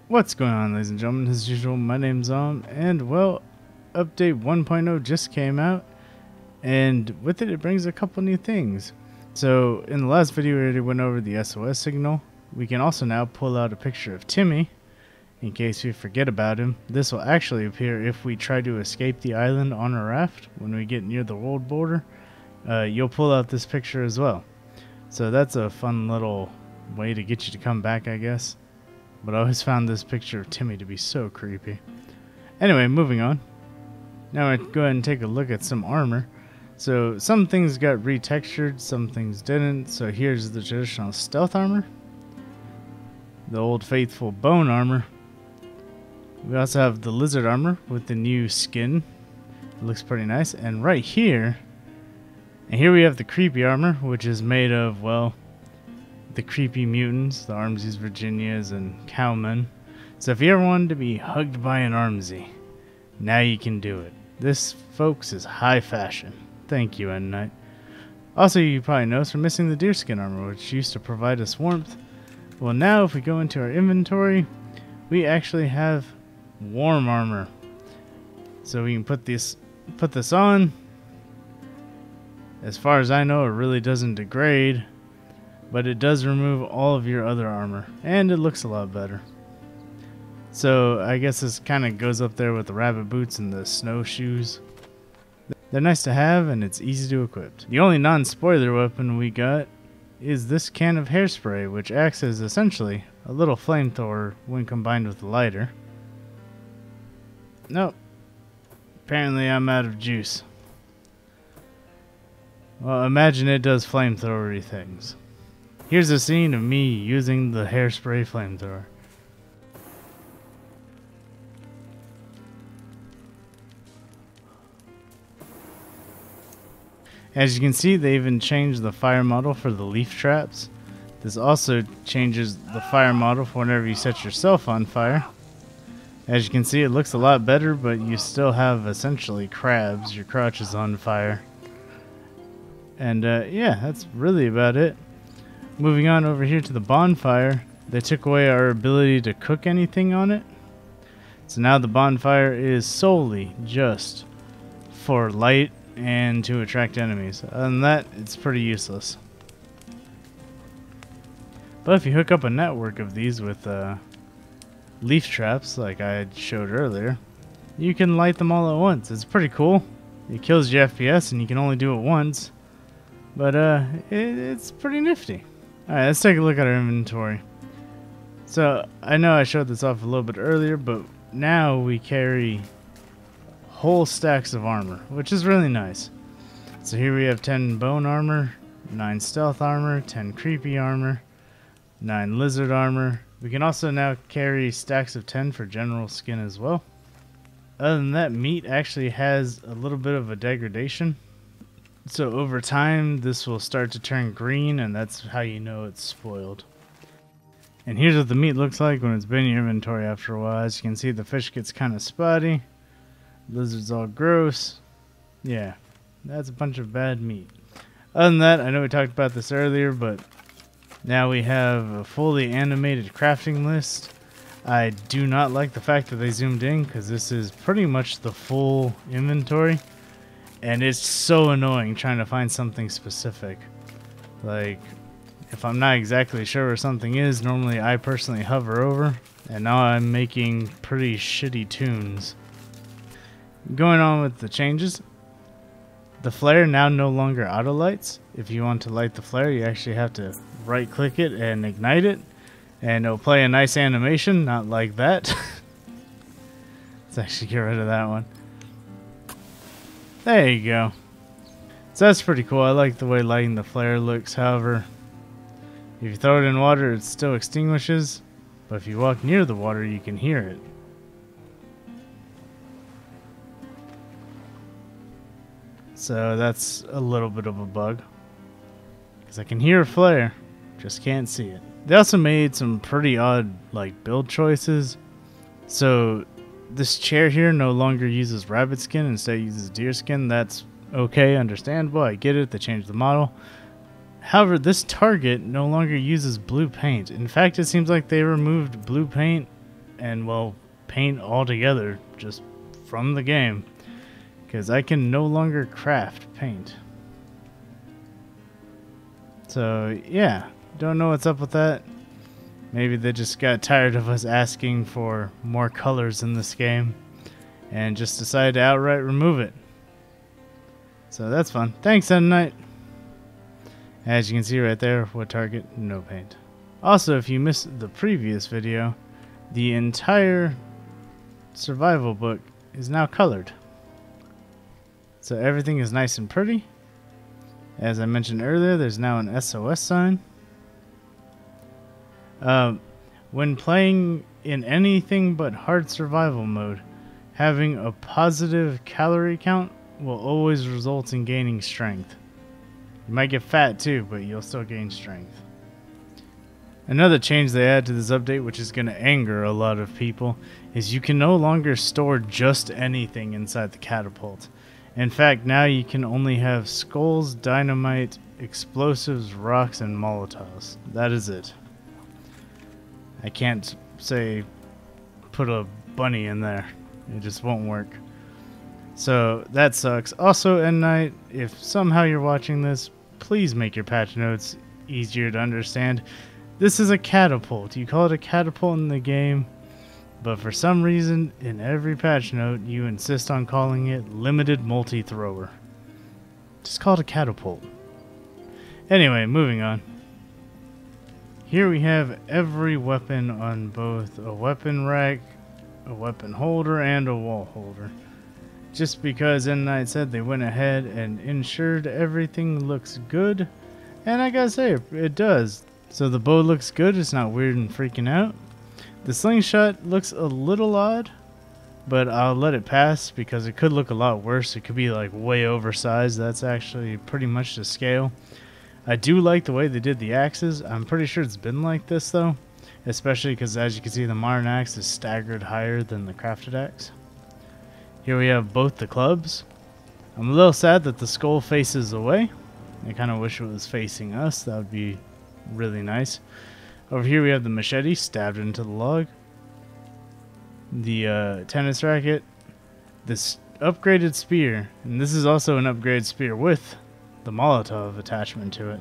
What's going on, ladies and gentlemen? As usual, my name's and well, update 1.0 just came out, and with it brings a couple new things. So in the last video we already went over the SOS signal. We can also now pull out a picture of Timmy in case we forget about him. This will actually appear if we try to escape the island on a raft when we get near the world border. You'll pull out this picture as well. So that's a fun little way to get you to come back, I guess. But I always found this picture of Timmy to be so creepy. Anyway, moving on. Now we're going to go ahead and take a look at some armor. So some things got retextured, some things didn't. So here's the traditional stealth armor. The old faithful bone armor. We also have the lizard armor with the new skin. It looks pretty nice. And right here, and here we have the creepy armor, which is made of, well, the creepy mutants, the Armsies, Virginias, and Cowmen. So if you ever wanted to be hugged by an Armsy, now you can do it. This, folks, is high fashion. Thank you, End Knight. Also, you probably noticed we're missing the deerskin armor, which used to provide us warmth. Well, now if we go into our inventory, we actually have warm armor. So we can put this on. As far as I know, it really doesn't degrade, but it does remove all of your other armor, and it looks a lot better. So I guess this kind of goes up there with the rabbit boots and the snowshoes. They're nice to have, and it's easy to equip. The only non-spoiler weapon we got is this can of hairspray, which acts as essentially a little flamethrower when combined with a lighter. Nope. Apparently I'm out of juice. Well, imagine it does flamethrowery things. Here's a scene of me using the hairspray flamethrower. As you can see, they even changed the fire model for the leaf traps. This also changes the fire model for whenever you set yourself on fire. As you can see, it looks a lot better, but you still have essentially crabs. Your crotch is on fire. And yeah, that's really about it. Moving on over here to the bonfire, they took away our ability to cook anything on it. So now the bonfire is solely just for light and to attract enemies. Other than that, it's pretty useless. But if you hook up a network of these with leaf traps, like I showed earlier, you can light them all at once. It's pretty cool. It kills your FPS and you can only do it once. But it's pretty nifty. Alright, let's take a look at our inventory. So, I know I showed this off a little bit earlier, but now we carry whole stacks of armor, which is really nice. So here we have 10 bone armor, 9 stealth armor, 10 creepy armor, 9 lizard armor. We can also now carry stacks of 10 for general skin as well. Other than that, meat actually has a little bit of a degradation. So over time, this will start to turn green, and that's how you know it's spoiled. And here's what the meat looks like when it's been in your inventory after a while. As you can see, the fish gets kind of spotty. Lizard's all gross. Yeah, that's a bunch of bad meat. Other than that, I know we talked about this earlier, but now we have a fully animated crafting list. I do not like the fact that they zoomed in, because this is pretty much the full inventory. And it's so annoying trying to find something specific. Like, if I'm not exactly sure where something is, normally I personally hover over. And now I'm making pretty shitty tunes. Going on with the changes. The flare now no longer auto lights. If you want to light the flare, you actually have to right click it and ignite it. And it'll play a nice animation, not like that. Let's actually get rid of that one. There you go. So that's pretty cool. I like the way lighting the flare looks. However, if you throw it in water, it still extinguishes. But if you walk near the water, you can hear it. So that's a little bit of a bug. Because I can hear a flare, just can't see it. They also made some pretty odd build choices. So this chair here no longer uses rabbit skin, instead it uses deer skin. That's okay, understandable, I get it, they changed the model. However, this target no longer uses blue paint. In fact, it seems like they removed blue paint and, well, paint altogether just from the game, because I can no longer craft paint. So yeah, don't know what's up with that. Maybe they just got tired of us asking for more colors in this game and just decided to outright remove it. So that's fun. Thanks, Night. As you can see right there, what target? No paint. Also, if you missed the previous video, the entire survival book is now colored. So everything is nice and pretty. As I mentioned earlier, there's now an SOS sign. When playing in anything but hard survival mode, having a positive calorie count will always result in gaining strength. You might get fat too, but you'll still gain strength. Another change they add to this update, which is going to anger a lot of people, is you can no longer store just anything inside the catapult. In fact, now you can only have skulls, dynamite, explosives, rocks, and molotovs. That is it. I can't say put a bunny in there. It just won't work. So that sucks. Also, at night, if somehow you're watching this, please make your patch notes easier to understand. This is a catapult. You call it a catapult in the game, but for some reason, in every patch note, you insist on calling it limited multi-thrower. Just call it a catapult. Anyway, moving on. Here we have every weapon on both a weapon rack, a weapon holder, and a wall holder. Just because N-Night said they went ahead and ensured everything looks good, and I gotta say, it does. So the bow looks good, it's not weird and freaking out. The slingshot looks a little odd, but I'll let it pass because it could look a lot worse. It could be like way oversized. That's actually pretty much to scale. I do like the way they did the axes. I'm pretty sure it's been like this though, especially because as you can see the modern axe is staggered higher than the crafted axe. Here we have both the clubs. I'm a little sad that the skull faces away. I kind of wish it was facing us. That would be really nice. Over here we have the machete stabbed into the log. The tennis racket. This upgraded spear. And this is also an upgraded spear with the Molotov attachment to it.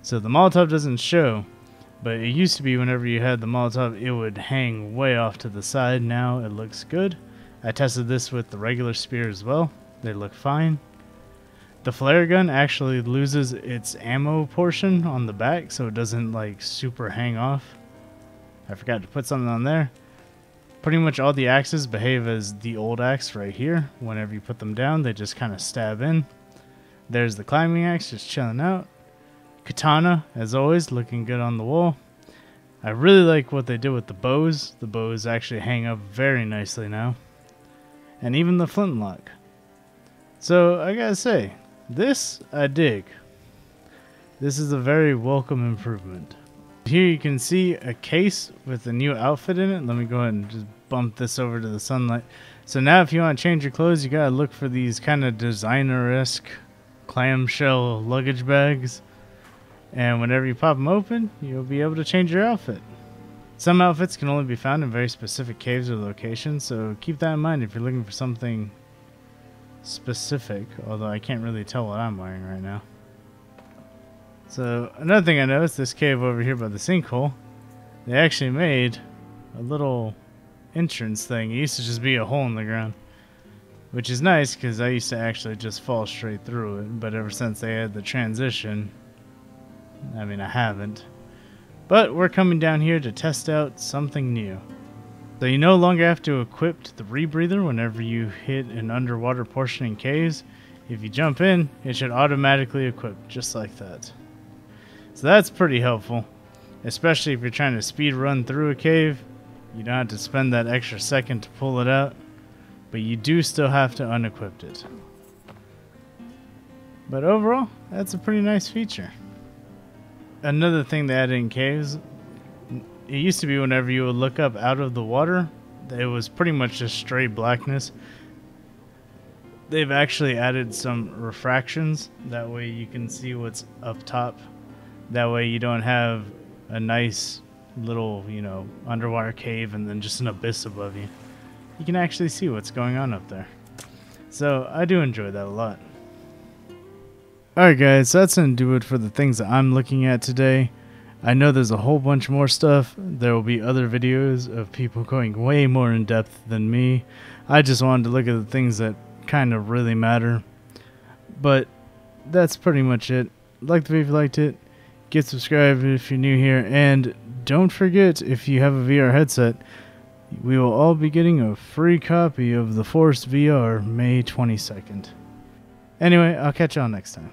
So the Molotov doesn't show, but it used to be whenever you had the Molotov it would hang way off to the side. Now it looks good. I tested this with the regular spear as well. They look fine. The flare gun actually loses its ammo portion on the back, so it doesn't like super hang off. I forgot to put something on there. Pretty much all the axes behave as the old axe right here. Whenever you put them down, they just kind of stab in. There's the climbing axe just chilling out. Katana, as always, looking good on the wall. I really like what they did with the bows. The bows actually hang up very nicely now. And even the flintlock. So, I gotta say, this I dig. This is a very welcome improvement. Here you can see a case with a new outfit in it. Let me go ahead and just bump this over to the sunlight. So now if you want to change your clothes, you gotta look for these kind of designer-esque clamshell luggage bags. And whenever you pop them open, you'll be able to change your outfit. Some outfits can only be found in very specific caves or locations, so keep that in mind if you're looking for something specific, although I can't really tell what I'm wearing right now. So another thing I noticed, this cave over here by the sinkhole, they actually made a little entrance thing. It used to just be a hole in the ground, which is nice because I used to actually just fall straight through it, but ever since they had the transition, I mean, I haven't. But we're coming down here to test out something new. So you no longer have to equip the rebreather whenever you hit an underwater portion in caves. If you jump in, it should automatically equip just like that. So that's pretty helpful, especially if you're trying to speed run through a cave. You don't have to spend that extra second to pull it out, but you do still have to unequip it. But overall, that's a pretty nice feature. Another thing they added in caves, it used to be whenever you would look up out of the water, it was pretty much just straight blackness. They've actually added some refractions, that way you can see what's up top. That way you don't have a nice little, underwater cave and then just an abyss above you. You can actually see what's going on up there. So I do enjoy that a lot. Alright guys, so that's going to do it for the things that I'm looking at today. I know there's a whole bunch more stuff. There will be other videos of people going way more in depth than me. I just wanted to look at the things that kind of really matter. But that's pretty much it. Like the video if you liked it. Get subscribed if you're new here. And don't forget, if you have a VR headset, we will all be getting a free copy of the Force VR May 22nd. Anyway, I'll catch y'all next time.